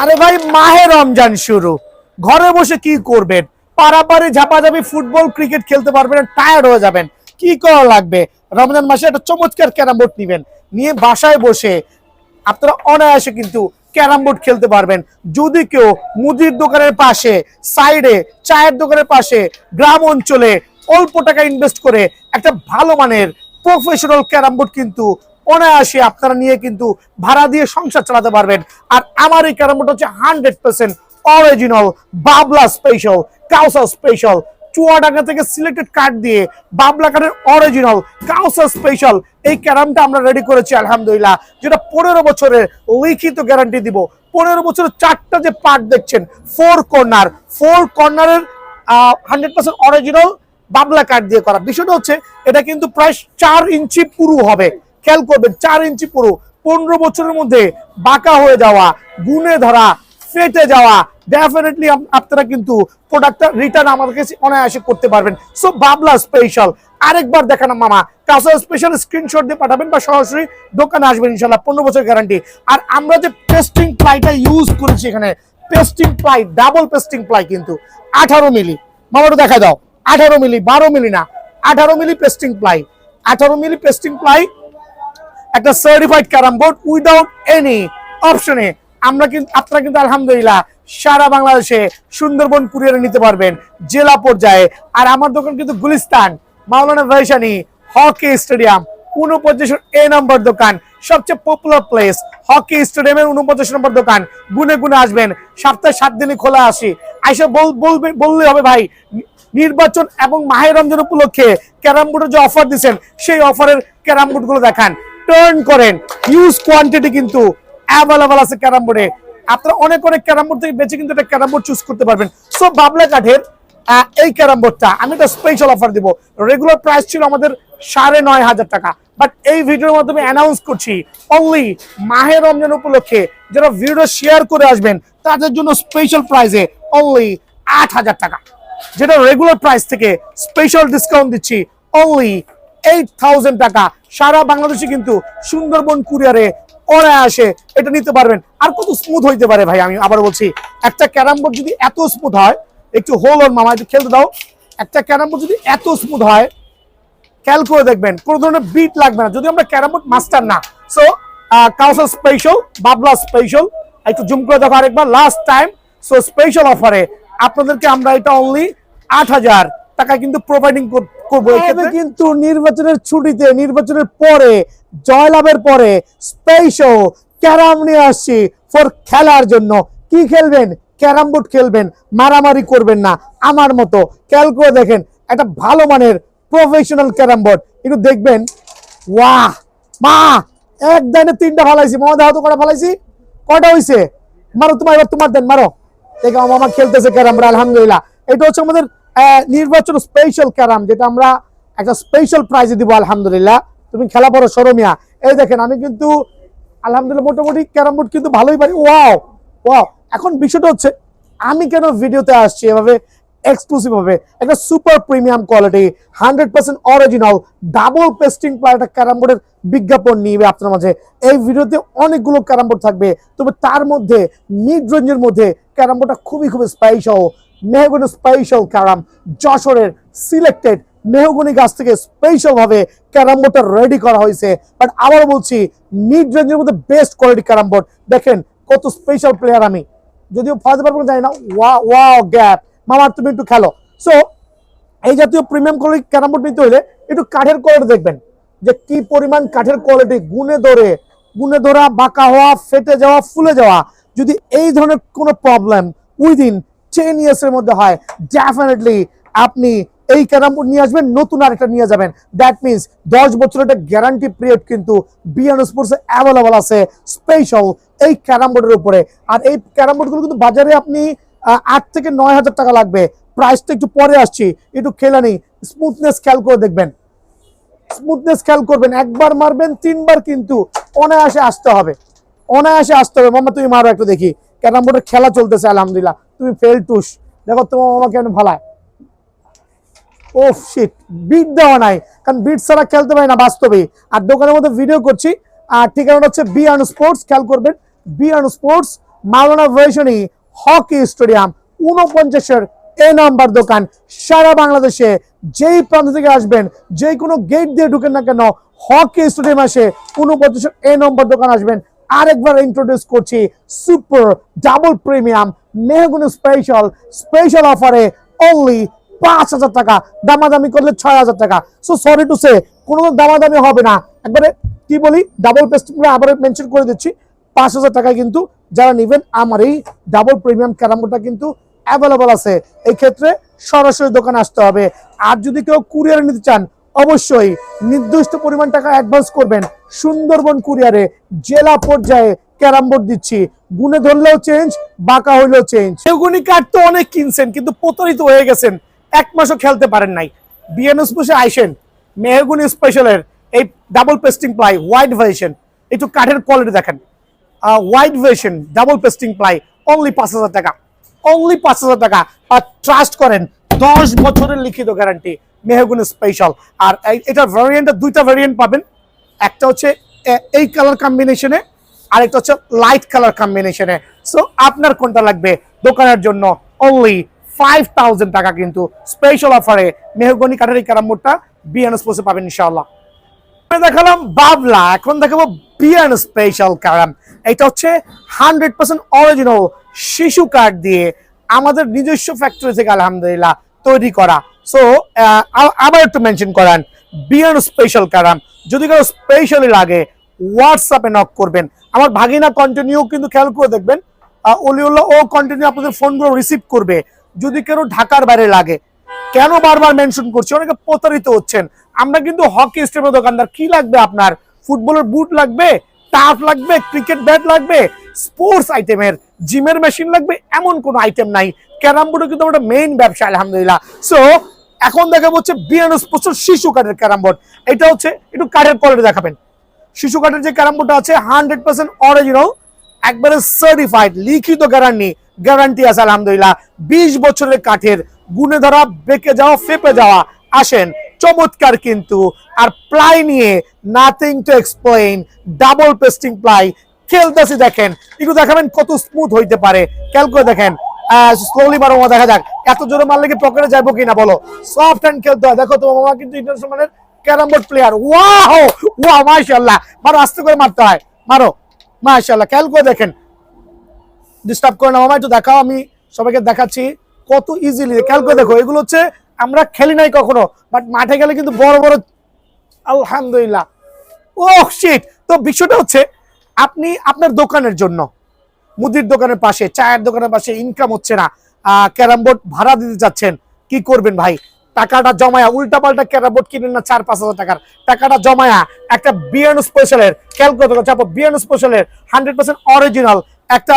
আরে ভাই মাহে রমজান শুরু, ঘরে বসে কি করবেন? পারাপারে ঝাপাঝাপি ফুটবল ক্রিকেট খেলতে পারবেন, টায়ার্ড হয়ে যাবেন। কি করা লাগবে? রমজান মাসে একটা চমৎকার ক্যারাম বোর্ড নিবেন, নিয়ে বাসায় বসে আপনারা অনায়াসে কিন্তু ক্যারাম বোর্ড খেলতে পারবেন। যদি কেউ মুদির দোকানের পাশে, সাইডে চায়ের দোকানের পাশে, গ্রাম অঞ্চলে অল্প টাকা ইনভেস্ট করে একটা ভালো মানের প্রফেশনাল ক্যারাম বোর্ড কিন্তু অনায়াসে আপনারা নিয়ে কিন্তু ভাড়া দিয়ে সংসার চালাতে পারবেন। আর আমার এই ক্যারাম বোর্ড হচ্ছে 100% অরিজিনাল, বাবলা স্পেশাল, কাউসা স্পেশাল, চুয়াডাঙ্গা থেকে সিলেক্টেড কার্ড দিয়ে বাবলা কার্ডের অরিজিনাল কাউসা স্পেশাল এই ক্যারামটা আমরা রেডি করেছি আলহামদুলিল্লাহ, যেটা 15 বছরের লিখিত গ্যারান্টি দিব। 15 বছরের চারটা যে পার্ট দেখছেন, ফোর কর্নারের 100% অরিজিনাল বাবলা কার্ড দিয়ে করা। বিষয়টা হচ্ছে এটা কিন্তু প্রায় 4 ইঞ্চি পুরু হবে। খেয়াল করবেন, 4 ইঞ্চি পুরু। 15 বছরের মধ্যে বাঁকা হয়ে যাওয়া, গুনে ধরা, ফেটে যাওয়া, ডেফিনেটলি আপনারা কিন্তু প্রোডাক্টটা রিটার্ন আমাদের কাছে অনায়াসে করতে পারবেন। সো বাবলা স্পেশাল আরেকবার দেখানো মামা, কাঁচা স্পেশাল স্ক্রিনশট দিয়ে পাঠাবেন বা সরাসরি দোকানে আসবেন, ইনশাল্লাহ 15 বছর গ্যারান্টি। আর আমরা যে পেস্টিং প্লাইটা ইউজ করেছি এখানে, pasting ply, double pasting ply কিন্তু 18 মিলি। মামাটা দেখা দাও, 18 মিলি, 12 মিলি না, 18 মিলি পেস্টিং প্লাই। 18 মিলি পেস্টিং প্লাই, একটা certified carrom board without any অপশনে আমরা কিন্তু আপনারা কিন্তু আলহামদুলিল্লাহ সারা বাংলাদেশে সুন্দরবন কুরিয়ারে নিতে পারবেন, জেলা পর্যায়ে। আর আমার দোকান কিন্তু গুলিস্তান, মাওলানা ভাইসানি হকি স্টেডিয়াম 49 নম্বর দোকান, সবচেয়ে পপুলার প্লেস হকি স্টেডিয়ামের 49 নম্বর দোকান। গুনে গুনে আসবেন, সপ্তাহে 7 দিনই খোলা আসি। আইসা বললে হবে ভাই নির্বাচন এবং মাহে রমজান উপলক্ষে ক্যারাম বোর্ডের যে অফার দিচ্ছেন সেই অফারের ক্যারাম বোর্ড গুলো দেখান, টার্ন করেন। হিউজ কোয়ান্টিটি কিন্তু অ্যাভেলেবল আছে ক্যারাম বোর্ডে। আপনারা অনেক ক্যারাম বোর্ড থেকে বেছে কিন্তু একটা ক্যারাম বোর্ড চুজ করতে পারবেন। সো বাবলা কাঠের এই ক্যারাম বোর্ডটা আমি একটা স্পেশাল অফার দিব। রেগুলার প্রাইস ছিল আমাদের 9,500 টাকা, বাট এই ভিডিওর মাধ্যমে অ্যানাউন্স করছি অনলি মাহে রমজান উপলক্ষে যারা ভিডিও শেয়ার করে আসবেন তাদের জন্য স্পেশাল প্রাইসে অনলি 8,000 টাকা, যেটা রেগুলার প্রাইস থেকে স্পেশাল ডিসকাউন্ট দিচ্ছি অনলি 8,000 টাকা। সারা বাংলাদেশে কিন্তু সুন্দরবন কুরিয়ারে অনায়াসে এটা নিতে পারবেন। আর কত স্মুথ হইতে পারে ভাই, আমি আবার বলছি, একটা ক্যারাম বোর্ড যদি এত স্মুথ হয়, একটু হোল অন মামা একটু খেলতে দাও, একটা ক্যারাম বোর্ড যদি এত স্মুথ হয়, খেয়াল করে দেখবেন কোনো ধরনের বিট লাগবে না, যদি আমরা ক্যারাম বোর্ড মাস্টার না। সো কাউসার স্পেশাল, বাবলা স্পেশাল, একটু জুম করে দেখো আরেকবার লাস্ট টাইম। সো স্পেশাল অফারে আপনাদেরকে আমরা এটা অনলি 8,000 টাকা কিন্তু প্রোভাইডিং করবো। এক্ষেত্রে কিন্তু নির্বাচনের ছুটিতে, নির্বাচনের পরে, জয়লাভের পরে স্পেশাল ক্যারাম নিয়ে আসছি ফর খেলার জন্য। কি খেলবেন? ক্যারাম বোর্ড খেলবেন, মারামারি করবেন না আমার মতো। খেয়াল করে দেখেন, একটা ভালো মানের প্রফেশনাল ক্যারাম বোর্ড একটু দেখবেন। ওয়াহ মা, এক দানে 3টা ফালাইছি মামা, দেখো তো কটা ফালাইছি, কটা হইছে? মারো তোমার, এবার তোমার দেন, মারো। দেখো মামা খেলতেছে ক্যারাম বোর্ড আলহামদুলিল্লাহ। এটা হচ্ছে আমাদের নির্বাচন স্পেশাল ক্যারাম, যেটা আমরা একটা স্পেশাল প্রাইজে দিব আলহামদুলিল্লাহ। তুমি খেলা পড়ো সরমিয়া। এই দেখেন আমি কিন্তু আলহামদুলিল্লাহ মোটামুটি ক্যারাম বোর্ড কিন্তু ভালোই পারি। Wow wow. এখন বিষয়টা হচ্ছে আমি কেন ভিডিওতে আসছি এভাবে এক্সক্লুসিভ ভাবে, একটা super premium quality 100% original double pasting ply একটা ক্যারাম বোর্ডের বিজ্ঞাপন নিয়ে আপনার মাঝে। এই ভিডিওতে অনেকগুলো ক্যারাম বোর্ড থাকবে, তবে তার মধ্যে মিড রেঞ্জের মধ্যে ক্যারাম বোর্ডটা খুবই স্পেশাল। মেহগনি স্পেশাল ক্যারাম, যশোরের সিলেক্টেড মেহগনি গাছ থেকে স্পেশাল ভাবে ক্যারাম বোর্ডটা রেডি করা হয়েছে। বাট আবার বলছি, মিড রেঞ্জের মধ্যে বেস্ট কোয়ালিটি ক্যারাম বোর্ড। দেখেন কত স্পেশাল প্লেয়ার, আমি যদিও ফার্স্ট পারবো জানি না। ওয়াও গ্যাপ মামার, তুমি একটু খেলো। সো এই জাতীয় প্রিমিয়াম কোয়ালিটি ক্যারাম বোর্ড নিতে হলে একটু কাঠের কোয়ালিটি দেখবেন, যে কি পরিমাণ কাঠের কোয়ালিটি, গুনে ধরা, বাঁকা হওয়া, ফেটে যাওয়া, ফুলে যাওয়া। যদি এই ধরনের কোনো প্রবলেম উইদিন 10 ইয়ার্স এর মধ্যে হয়, ডেফিনেটলি আপনি এই ক্যারাম বোর্ড নিয়ে আসবেন, নতুন আরেকটা নিয়ে যাবেন। দ্যাট মিনস 10 বছরের একটা গ্যারান্টি পিরিয়ড কিন্তু বিয়ান স্পোর্টসে অ্যাভেলেবল আছে স্পেশাল এই ক্যারাম বোর্ডের উপরে। আর এই ক্যারাম বোর্ডগুলো কিন্তু বাজারে আপনি 8 থেকে 9,000 টাকা লাগবে। প্রাইসটা একটু পরে আসছি, একটু খেলে নেই। স্মুথনেস খেয়াল করে দেখবেন, স্মুথনেস খেয়াল করবেন, একবার মারবেন 3বার কিন্তু অনায়াসে আসতে হবে, অনায়াসে আসতে হবে। মামা তুমি মারো একটু দেখি, ক্যারাম বোর্ডের খেলা চলতেছে আলহামদুলিল্লাহ। তুমি ফেল টুস, দেখো তোমার মামা কেন ভালায়। ও শিট, বিট দেওয়া নাই, কারণ বিট ছাড়া খেলতে পারি না বাস্তবে। আর দোকানের মধ্যে ভিডিও করছি। আর ঠিকানাটা হচ্ছে বিয়ান স্পোর্টস, খেয়াল করবেন বিয়ান স্পোর্টস, মাওলানা ভার্সনী হকি স্টেডিয়াম 49-এর এ নাম্বার দোকান। সারা বাংলাদেশে যেই প্রান্ত থেকে আসবেন, যে কোনো গেট দিয়ে ঢুকেন না কেন, হকি স্টেডিয়াম আসে 49-এর এ নম্বর দোকান আসবেন। আরেকবার ইন্ট্রোডিউস করছি super double premium mahogany special অফারে অনলি 5,000 টাকা, দামাদামি করলে 6,000 টাকা। সো সরি টু সে, কোনো দামাদামি হবে না, একবারে কি বলি ডাবল পেস্টিং আবার মেনশন করে দিচ্ছি 5,000 টাকায় কিন্তু যারা নেবেন আমার এই ডাবল প্রিমিয়াম ক্যারাম বোর্ডটা কিন্তু অ্যাভেলেবল আছে। এই ক্ষেত্রে সরাসরি দোকানে আসতে হবে। আর যদি কেউ কুরিয়ারে নিতে চান অবশ্যই নির্দিষ্ট পরিমাণ টাকা অ্যাডভান্স করবেন। সুন্দরবন কুরিয়ারে জেলা পর্যায়ে ক্যারাম বোর্ড দিচ্ছি, গুনে ধরলেও চেঞ্জ, বাঁকা হইলেও চেঞ্জ। মেহগনি কার্ড তো অনেক কিনছেন কিন্তু প্রতারিত হয়ে গেছেন, এক মাসও খেলতে পারেন নাই। বিএনএস বসে আইসেন মেহগনি স্পেশালের এই double pasting ply white version, একটু কাঠের কোয়ালিটি দেখেন, white version double pasting ply only 5,000 টাকা, অনলি 5,000 টাকা। আর ট্রাস্ট করেন 10 বছরের লিখিত গ্যারান্টি মেহগনি স্পেশাল। আর এটার ভ্যারিয়েন্টে দুইটা ভ্যারিয়েন্ট পাবেন, একটা হচ্ছে এই কালার কম্বিনেশনে, আরেকটা হচ্ছে লাইট কালার কম্বিনেশনে। সো আপনার কোনটা লাগবে দোকানের জন্য অনলি 5,000 টাকা কিন্তু স্পেশাল অফারে মেহগনি কাঠের এই ক্যারাম বোর্ডটা বিএনএস পোসে পাবেন ইনশাআল্লাহ। দেখালাম বাবলা, এখন দেখাবো বিয়ান স্পেশাল ক্যারাম। এটা হচ্ছে 100% অরিজিনাল শিশু কাঠ দিয়ে আমাদের নিজস্ব ফ্যাক্টরি থেকে আলহামদুলিল্লাহ তৈরি করা। সো আবার একটু মেনশন করেন বিয়ান স্পেশাল ক্যারাম, যদি কারো স্পেশালি লাগে হোয়াটসঅ্যাপে নক করবেন। আমার ভাগিনা কন্টিনিউ কিন্তু খেয়াল করে দেখবেন অলিউল্লাহ ও কন্টিনিউ আপনাদের ফোনগুলো রিসিভ করবে। যদি কেউ ঢাকার বাইরে লাগে, কেন বারবার মেনশন করছি, অনেকে প্রতারিত হচ্ছেন। আমরা কিন্তু হকি স্টেডিয়ামের দোকানদার। কি লাগবে আপনার? ফুটবলের বুট লাগবে, টাফ লাগবে, ক্রিকেট ব্যাট লাগবে, স্পোর্টস আইটেমের জিমের মেশিন লাগবে, এমন কোনো আইটেম নাই। ক্যারাম বোর্ডও কিন্তু আমাদের মেইন ব্যবসা আলহামদুলিল্লাহ। সো এখন দেখাবো হচ্ছে বিএনএস প্রচুর শিশু কাঠের ক্যারাম বোর্ড। এটা হচ্ছে একটু কাঠের কোয়ালিটি দেখাবেন। শিশু কাঠের যে ক্যারাম বোর্ডটা আছে 100% অরিজিনাল, একবারে সার্টিফাইড, লিখিত গ্যারান্টি আছে আলহামদুলিল্লাহ। 20 বছরের কাঠের, গুনে ধরা, বেঁকে যাওয়া, ফেপে যাওয়া। আসেন, চমৎকার কিন্তু। আর প্লাই নিয়ে nothing to explain, double pasting ply খেলতেছি দেখেন, একটু দেখাবেন কত স্মুথ হইতে পারে। খেয়াল করে দেখেন, স্লোলি মারো, দেখা যাক এত জোরে মারলে কি পকেটে যাবো কিনা বলো। সফট হ্যান্ড খেলতে হয়। দেখো তো মামা কিন্তু ইন্টারন্যাশনাল মানের carrom board player. Wow wow মাশাআল্লাহ, মারো, আস্তে করে মারতে হয়, মারো মাশাআল্লাহ। খেয়াল করে দেখেন, ডিস্টার্ব করে না মামা, একটু দেখাও, আমি সবাইকে দেখাচ্ছি কত ইজিলি। খেয়াল করে দেখো, এগুলো হচ্ছে আমরা খেলি নাই কখনো, বাট মাঠে গেলে কিন্তু বড় বড় আলহামদুলিল্লাহ। ও শিট। তো বিষয়টা হচ্ছে আপনি আপনার দোকানের জন্য, মুদির দোকানের পাশে, চায়ের দোকানের পাশে ইনকাম হচ্ছে না, ক্যারাম বোর্ড ভাড়া দিতে চাচ্ছেন, কি করবেন ভাই? টাকাটা জমায়া উল্টাপাল্টা ক্যারাম বোর্ড কিনেন না 4-5 হাজার টাকার, টাকাটা জমায়া একটা বিয়ান স্পেশালের, খেয়াল করে চাপো বিয়ান স্পেশালের 100% অরিজিনাল একটা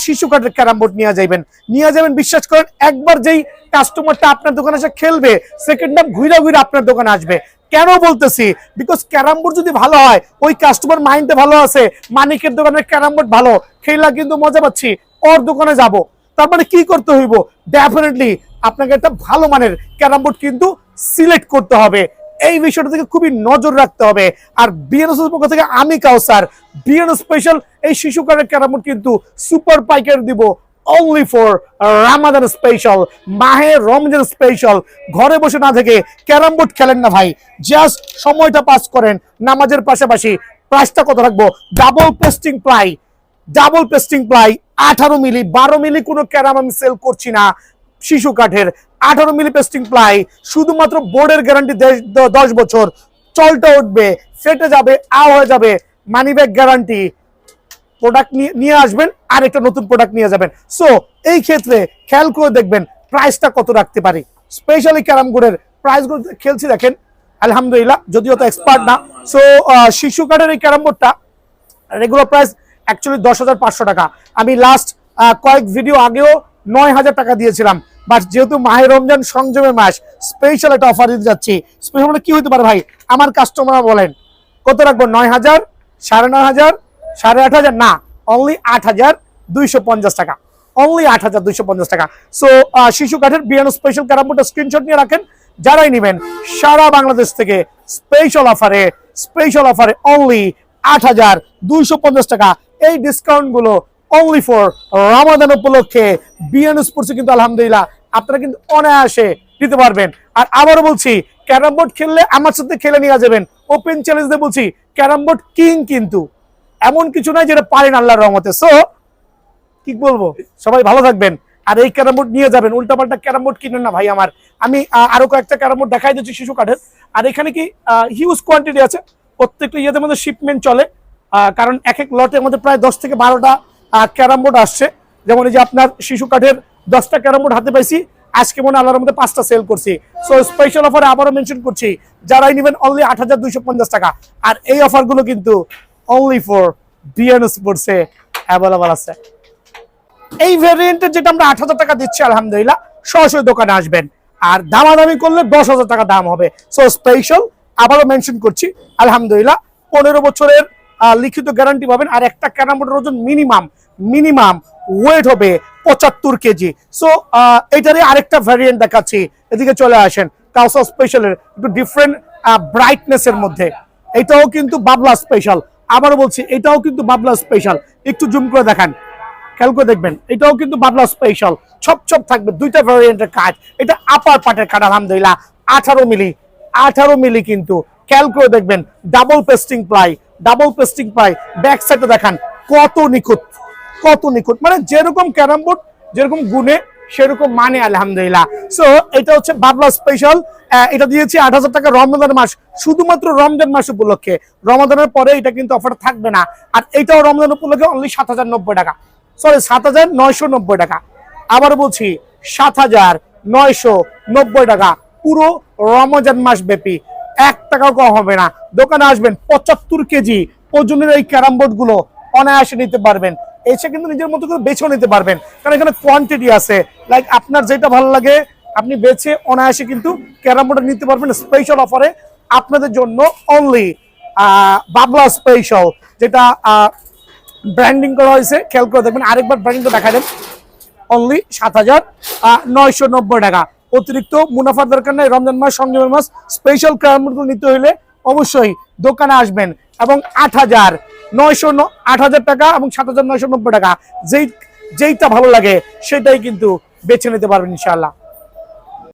শিশু কাঠের ক্যারাম বোর্ড নিয়ে যাবেন। বিশ্বাস করেন, একবার যেই কাস্টমারটা আপনার দোকানে এসে খেলবে, সেকেন্ড টাইম ঘুরে ঘুরে আপনার দোকানে আসবে। কেন বলতেছি? বিকজ ক্যারাম বোর্ড যদি ভালো হয়, ওই কাস্টমার মাইন্ডে ভালো আছে, মানিকের দোকানের ক্যারাম বোর্ড ভালো, খেলা কিন্তু মজা পাচ্ছি, ওর দোকানে যাব। তার মানে কি করতে হইব? ডেফিনেটলি আপনাকে একটা ভালো মানের ক্যারাম বোর্ড কিন্তু সিলেক্ট করতে হবে। এই বিষয়টা থেকে খুবই নজর রাখতে হবে। আর বিএনএস এর পক্ষ থেকে আমি কাউসার বিএনএস স্পেশাল এই শিশু কাঠের ক্যারাম বোর্ড কিন্তু সুপার পাইকারি দিব only for রামাদান স্পেশাল, মাহে রমজান স্পেশাল। ঘরে বসে না থেকে ক্যারাম বোর্ড খেলেন না ভাই, জাস্ট সময়টা পাস করেন নামাজের পাশাপাশি। প্রাইসটা কত রাখবো? ডাবল পেস্টিং প্লাই 18 মিলি, 12 মিলি কোনো ক্যারাম আমি সেল করছি না। শিশু কাঠের 18 মিলি পেস্টিং প্লাই, শুধুমাত্র বোর্ডের গ্যারান্টি 10 বছর, চলটা উঠবে, ফেটে যাবে, হয়ে যাবে, মানি ব্যাগ গ্যারান্টি। প্রোডাক্ট নিয়ে আসবেন আর একটা নতুন প্রোডাক্ট নিয়ে যাবেন। সো এই ক্ষেত্রে খেয়াল করে দেখবেন প্রাইসটা কত রাখতে পারি। স্পেশালি ক্যারাম বোর্ডের প্রাইসগুলো খেলছি দেখেন আলহামদুলিল্লাহ, যদিও তো এক্সপার্ট না। সো শিশু কাঠের এই ক্যারাম বোর্ডটা রেগুলার প্রাইস অ্যাকচুয়ালি 10,500 টাকা। আমি লাস্ট কয়েক ভিডিও আগেও 9,000 টাকা দিয়েছিলাম, বাট যেহেতু মাহে রমজান সংযমের মাস, স্পেশাল একটা অফার দিতে যাচ্ছি। স্পেশাল কি হতে পারে ভাই? আমার কাস্টমার বলেন কত রাখবো? 9,000, 9,500, 8,500 না, অনলি 8,250 টাকা, অনলি 8,250 টাকা। সো শিশু কাঠের বিয়ানো স্পেশাল ক্যারাম বোর্ডটা স্ক্রিনশট নিয়ে রাখেন, যারাই নেবেন সারা বাংলাদেশ থেকে স্পেশাল অফারে অনলি 8,250 টাকা। এই ডিসকাউন্ট গুলো অনলি ফর রমাদান উপলক্ষে বিএন স্পোর্টসে কিন্তু আলহামদুলিল্লাহ আপনারা কিন্তু অনায়াসে দিতে পারবেন। আর আবারও বলছি, ক্যারাম বোর্ড খেললে আমার সাথে খেলে নিয়ে যাবেন। ওপেন চ্যালেঞ্জ দিয়ে বলছি, ক্যারাম বোর্ড কিং, কিন্তু এমন কিছু নাই যেটা পারেন আল্লাহর রহমতে। সো কি বলবো, সবাই ভালো থাকবেন আর এই ক্যারাম বোর্ড নিয়ে যাবেন। উল্টাপাল্টা ক্যারাম বোর্ড কিনেন না ভাই আমার। আমি আরো কয়েকটা ক্যারাম বোর্ড দেখাই দিচ্ছি শিশু কাঠের। আর এখানে কি হিউজ কোয়ান্টিটি আছে, প্রত্যেকটা ইয়েদের মধ্যে শিপমেন্ট চলে, কারণ এক এক লটের মধ্যে প্রায় 10 থেকে 12টা ক্যারাম বোর্ড আসছে। যেমন এই যে আপনার শিশু কাঠের 10টা ক্যারাম বোর্ড হাতে পাইছি, আজকে মনে আল্লাহর মধ্যে 5টা সেল করছি। সো স্পেশাল অফারে আবারও মেনশন করছি, যারাই নেবেন অনলি 8,250 টাকা। আর এই অফারগুলো কিন্তু অনলি ফর বিএন স্পোর্টসে অ্যাভেলেবল আছে। এই ভেরিয়েন্টের যেটা আমরা 8,000 টাকা দিচ্ছি আলহামদুলিল্লাহ, সরাসরি দোকানে আসবেন আর দামাদামি করলে 10,000 টাকা দাম হবে। সো স্পেশাল আবারও মেনশন করছি, আলহামদুলিল্লাহ 15 বছরের লিখিত গ্যারান্টি পাবেন। আর একটা ক্যারাম বোর্ডের ওজন মিনিমাম ওয়েট হবে 75 কেজি। সো এইটারই আরেকটা ভ্যারিয়েন্ট দেখাচ্ছি, এদিকে চলে আসেন। কাউসা স্পেশালের একটু ডিফারেন্ট ব্রাইটনেসের মধ্যে, এটাও কিন্তু বাবলা স্পেশাল। আবারও বলছি, এটাও কিন্তু বাবলা স্পেশাল। একটু জুম করে দেখান, খেয়াল করে দেখবেন, এটাও কিন্তু বাবলা স্পেশাল। ছপ থাকবে, দুইটা ভ্যারিয়েন্টের কাজ। এটা আপার পার্টের কাজ আলহামদুলিল্লাহ 18 মিলি কিন্তু খেয়াল করে দেখবেন। ডাবল পেস্টিং প্লাই, ব্যাক সাইডে দেখান কত নিখুঁত, মানে যেরকম ক্যারাম বোর্ড যেরকম গুণে সেরকম মানে আলহামদুলিল্লাহ। সো এটা হচ্ছে বাবলা স্পেশাল। এটা দিয়েছি 8,000 টাকা রমজান মাস, শুধুমাত্র রমজান মাস উপলক্ষে। রমজানের পরে এটা কিন্তু অফার থাকবে না। আর এটাও রমজান উপলক্ষে অনলি 7,090 টাকা, সরি 7,990 টাকা। আবার বলছি 7,990 টাকা পুরো রমজান মাস ব্যাপী, 1 টাকাও কম হবে না। দোকানে আসবেন, 75 কেজি ওজনের এই ক্যারাম বোর্ড গুলো অনায়াসে নিতে পারবেন। এসে কিন্তু নিজের মতো করে বেছেও নিতে পারবেন, কারণ এখানে কোয়ান্টিটি আছে। লাইক আপনার যেটা ভালো লাগে আপনি বেছে অনায়াসে কিন্তু ক্যারাম বোর্ড নিতে পারবেন স্পেশাল অফারে আপনাদের জন্য। অনলি বাবলা স্পেশাল, যেটা ব্র্যান্ডিং করা হয়েছে, খেয়াল করে দেখবেন। আরেকবার ব্র্যান্ডিংটা দেখা দেন, অনলি 7,990 টাকা। অতিরিক্ত মুনাফার দরকার নেই, রমজান মাস সংযমের মাস। স্পেশাল ক্যারাম বোর্ডগুলো নিতে হলে অবশ্যই দোকানে আসবেন এবং 8,000 টাকা এবং 7,990 টাকা, যেইটা ভালো লাগে সেটাই কিন্তু বেছে নিতে পারবেন ইনশাআল্লাহ।